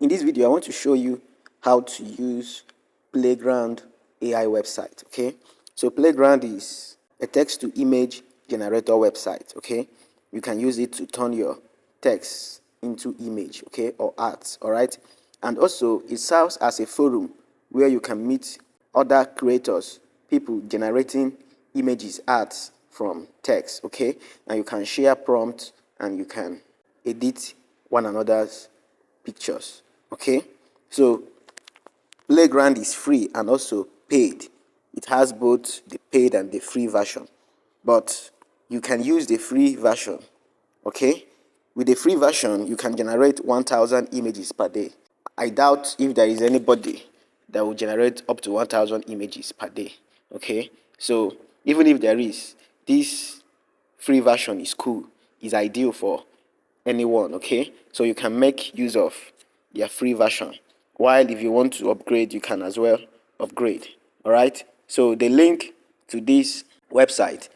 In this video, I want to show you how to use Playground AI website. Okay, so Playground is a text-to-image generator website. Okay, you can use it to turn your text into image, okay, or art. All right, and also it serves as a forum where you can meet other creators, people generating images, arts from text. Okay, and you can share prompts and you can edit one another's pictures. Okay, so Playground is free and also paid. It has both the paid and the free version, but you can use the free version. Okay, with the free version you can generate 1,000 images per day. I doubt if there is anybody that will generate up to 1,000 images per day. Okay, so even if there is, this free version is cool, is ideal for anyone. Okay, so you can make use of their free version, while if you want to upgrade you can as well upgrade. All right, so the link to this website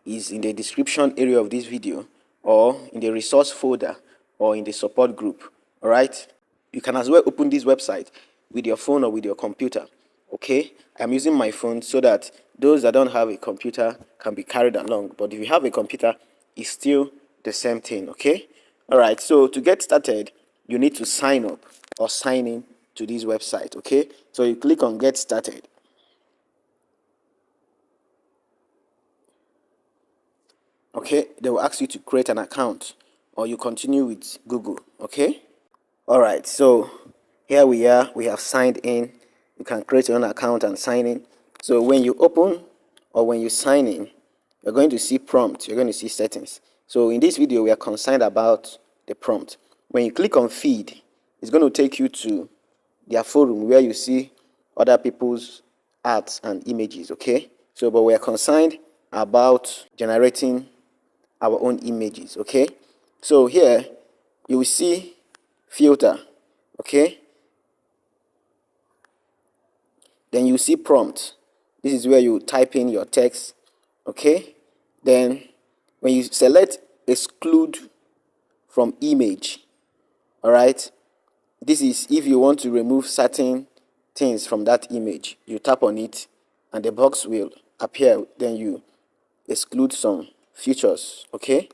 is in the description area of this video, or in the resource folder, or in the support group. All right, you can as well open this website with your phone or with your computer. Okay, I'm using my phone so that those that don't have a computer can be carried along, but if you have a computer, it's still the same thing. Okay, all right, so to get started you need to sign up or sign in to this website. Okay, so you click on get started. Okay, they will ask you to create an account, or you continue with Google. Okay, all right, so here we are, we have signed in. You can create your own account and sign in. So when you open or when you sign in, you're going to see prompt, you're going to see settings. So in this video we are concerned about the prompt. When you click on feed, it's going to take you to their forum where you see other people's arts and images. Okay, so but we are concerned about generating our own images. Okay, so here you will see filter. Okay, then you see prompt. This is where you type in your text. Okay, then when you select exclude from image, all right, this is if you want to remove certain things from that image. You tap on it and the box will appear, then you exclude some features. Okay,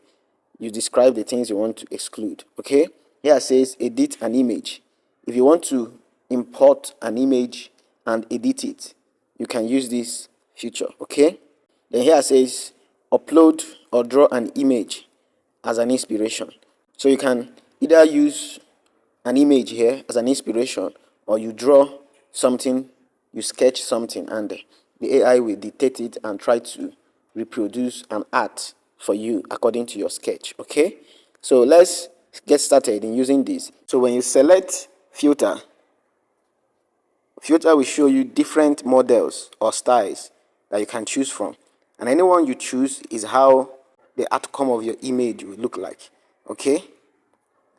you describe the things you want to exclude. Okay, here it says edit an image. If you want to import an image and edit it, you can use this feature. Okay, then here it says upload or draw an image as an inspiration. So you can either use an image here as an inspiration, or you draw something, you sketch something, and the AI will dictate it and try to reproduce an art for you according to your sketch. Okay, so let's get started in using this. So when you select filter will show you different models or styles that you can choose from, and anyone you choose is how the outcome of your image will look like. Okay,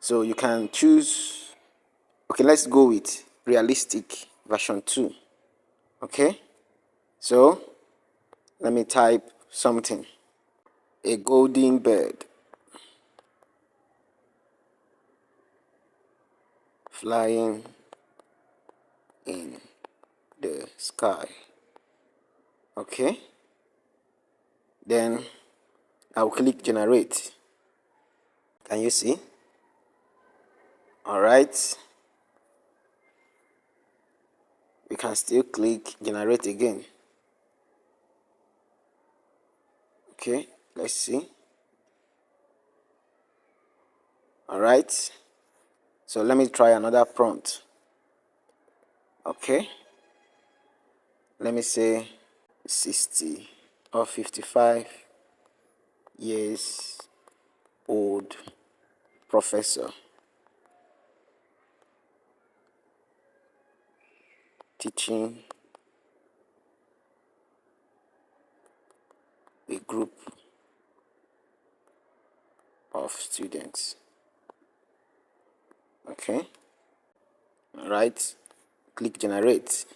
so you can choose. Okay, let's go with realistic version 2. Okay, so let me type something. A golden bird flying in the sky. Okay, then I'll click generate. Can you see? All right, we can still click generate again. Okay, let's see. All right, so let me try another prompt. Okay, let me say 60 or 55 years old professor teaching a group of students. Okay, all right, click generate.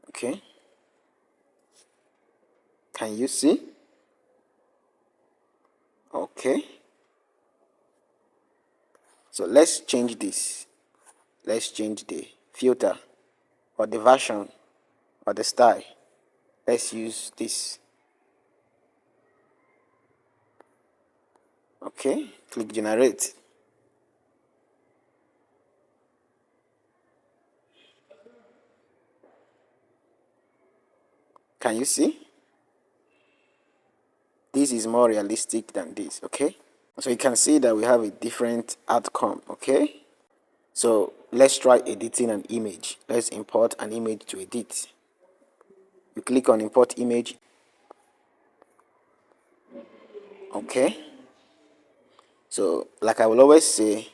Okay, can you see? Okay, so let's change this. Let's change the filter or the version or the style. Let's use this. Okay, click generate. Can you see? This is more realistic than this, okay? So you can see that we have a different outcome, okay? So let's try editing an image. Let's import an image to edit. You click on import image. Okay. So like I will always say,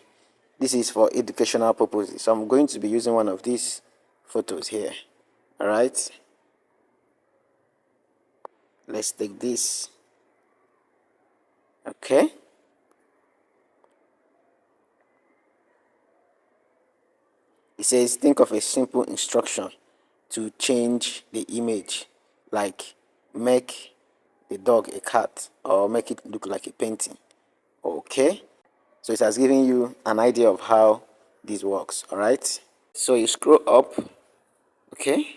this is for educational purposes. So I'm going to be using one of these photos here. All right. Let's take this. Okay. It says think of a simple instruction to change the image, like make the dog a cat or make it look like a painting. Okay. So it has given you an idea of how this works. All right. So you scroll up. Okay.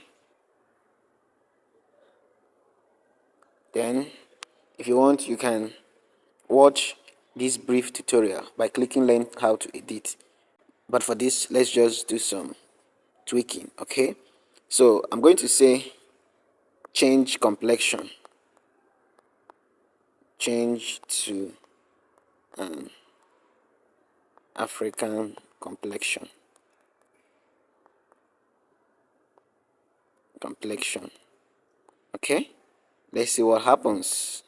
Then if you want, you can watch this brief tutorial by clicking learn how to edit. But for this, let's just do some tweaking. Okay. So I'm going to say change complexion. Change to an African complexion. Okay. Let's see what happens.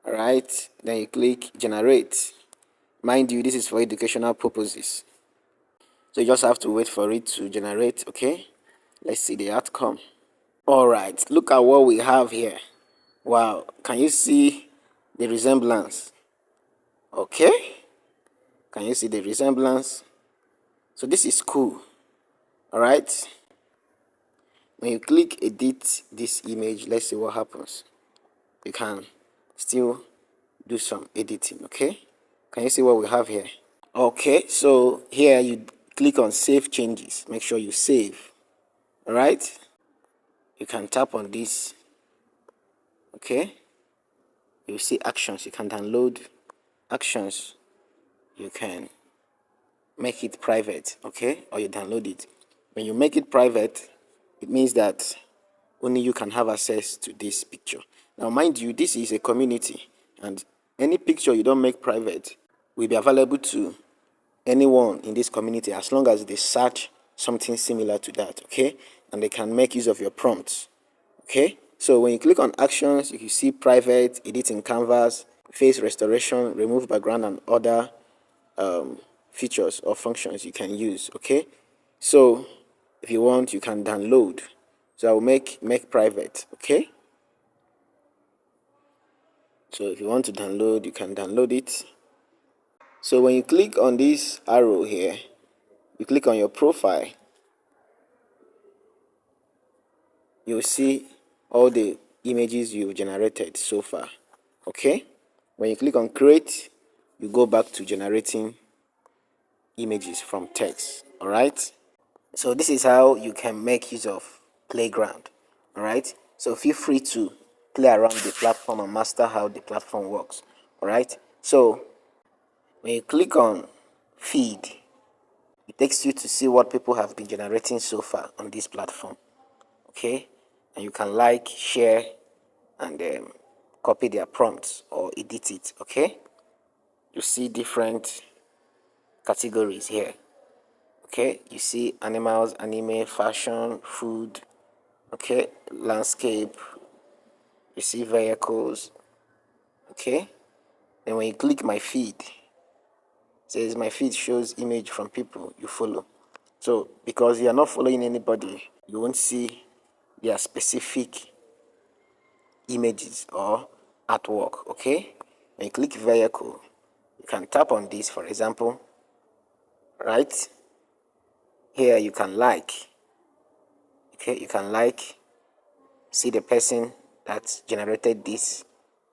All right. Then you click generate. Mind you, this is for educational purposes. So you just have to wait for it to generate. Okay. Let's see the outcome. All right. Look at what we have here. Wow. Can you see the resemblance? Okay. Can you see the resemblance? So this is cool. All right. When you click edit this image, let's see what happens. You can still do some editing. Okay. Can you see what we have here? Okay. So here you click on save changes. Make sure you save. All right. You can tap on this. Okay. You see actions. You can download actions. You can make it private, okay, or you download it. When you make it private, it means that only you can have access to this picture. Now mind you, this is a community, and any picture you don't make private will be available to anyone in this community as long as they search something similar to that, okay, and they can make use of your prompts. Okay, so when you click on actions, you can see private, edit in canvas, face restoration, remove background, and other features or functions you can use. Okay, so if you want, you can download. So I will make private. Okay, so if you want to download, you can download it. So when you click on this arrow here, you click on your profile, you'll see all the images you've generated so far. Okay, when you click on create, you go back to generating images from text. All right, so this is how you can make use of Playground. All right, so feel free to play around the platform and master how the platform works. All right, so when you click on feed, it takes you to see what people have been generating so far on this platform. Okay, and you can like, share, and copy their prompts or edit it. Okay, you see different categories here. Okay, you see animals, anime, fashion, food, okay, landscape, you see vehicles. Okay, then when you click my feed, it says my feed shows image from people you follow. So because you are not following anybody, you won't see their specific images or artwork. Okay, when you click vehicle, you can tap on this, for example. Right here you can like. Okay, you can like, see the person that generated this.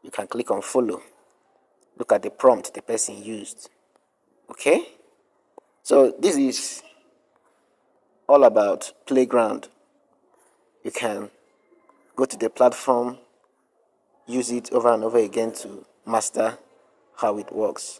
You can click on follow. Look at the prompt the person used. Okay, so this is all about Playground. You can go to the platform, use it over and over again to master how it works.